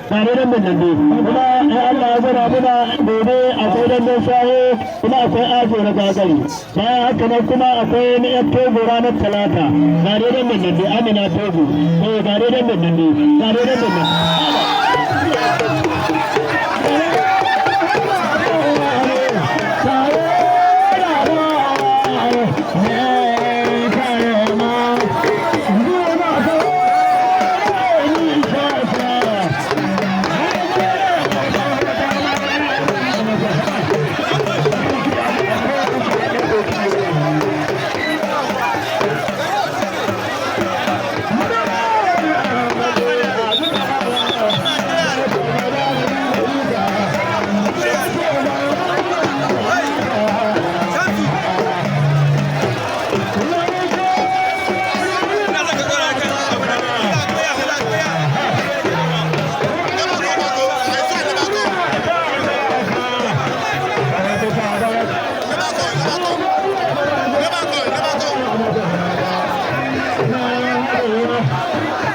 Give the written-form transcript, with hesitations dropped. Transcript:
tare da mun nan kuma Allah ya gura muna gobe akwai dan shaho kuma akwai ajo na gagari bayan haka nan kuma akwai na yan togo ranar talata tare da mun nan Amina togo tare da mun nan tare da mun nan No.